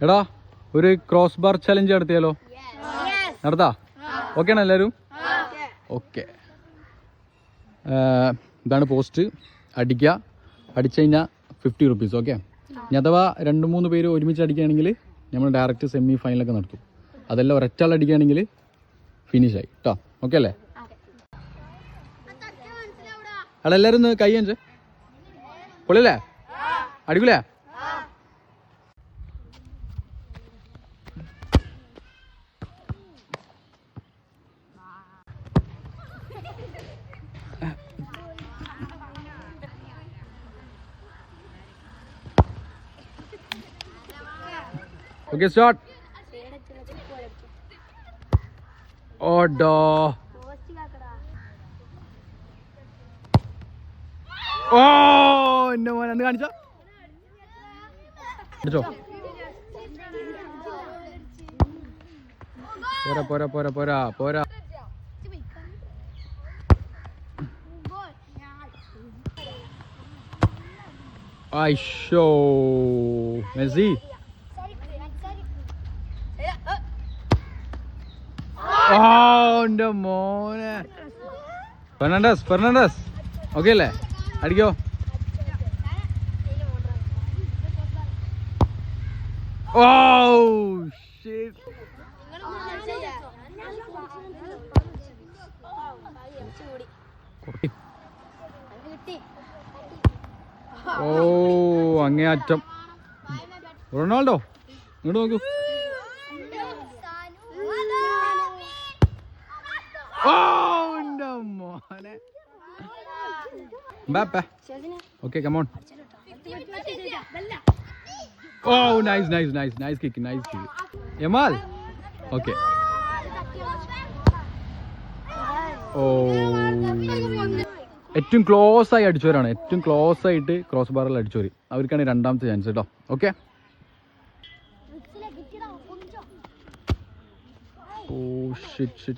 എടാ ഒരു cross bar challenge നടത്തിയാലോ? നടത്താ? Okay ആണോ എല്ലാവരും? ഓക്കെ. ഇതാണ് പോസ്റ്റ്. അടിക്കുക. അടിച്ചു കഴിഞ്ഞാൽ 50 റുപ്പീസ്. ഓക്കെ. ഇനി അഥവാ 2-3 പേര് ഒരുമിച്ച് അടിക്കുകയാണെങ്കിൽ നമ്മൾ ഡയറക്റ്റ് സെമി ഫൈനലൊക്കെ നടത്തും. അതെല്ലാം ഒരൊറ്റാൾ അടിക്കുകയാണെങ്കിൽ ഫിനിഷായി കേട്ടോ. ഓക്കെ അല്ലേ? അവിടെ എല്ലാവരും ഒന്ന് കൈ അഞ്ച് പൊളിയല്ലേ? അടിക്കൂലേ? Okay start. ഓടോ. ഓ എന്റെ മോനെ എന്ത് കാണിച്ചോ? അടിച്ചോ? പോരാ പോരാ പോരാ പോരാ പോരാ. ഐഷോ മെസ്സി. ഓ എന്റെ മോനെ. ഫെർണാണ്ടസ് ഓക്കെ അല്ലേ? അടിക്കോ? Oh shit. ഓ അങ്ങേയറ്റം. റൊണാൾഡോ ഇങ്ങോട്ട് നോക്കൂ. ഓ എന്റെ മോനെ. Mbappe. Okay, come on. Oh, nice kick. Yamal. Okay. Oh. ഏറ്റവും ക്ലോസ് ആയി അടിച്ചവരാണ്. ഏറ്റവും ക്ലോസ് ആയിട്ട് ക്രോസ് ബാറിൽ അടിച്ചവർ അവർക്കാണ് രണ്ടാമത്തെ ചാൻസ് കേട്ടോ. ഓക്കെ. Oh shit.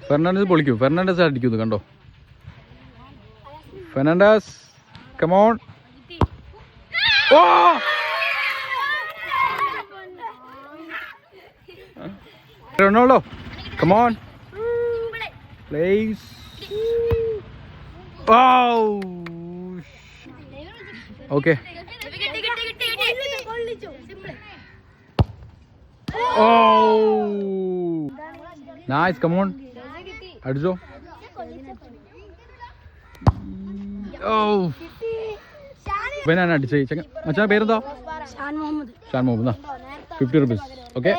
ഫെർണാണ്ടസ് പൊളിക്കും. ഫെർണാണ്ടസ് അടിക്കുന്നു കണ്ടോ. Fernandes come on. ഓ റൊണാൾഡോ കമോൺ പ്ലീസ്. ഓ ഓക്കെ. ഓ നൈസ് കമോൺ അടിച്ചോ. ഓ ഇവനാണ് അടിച്ചേ. മച്ചാ പേരെന്താ? ഷാൻ മുഹമ്മദ്. 50 റുപ്പീസ്. ഓക്കെ.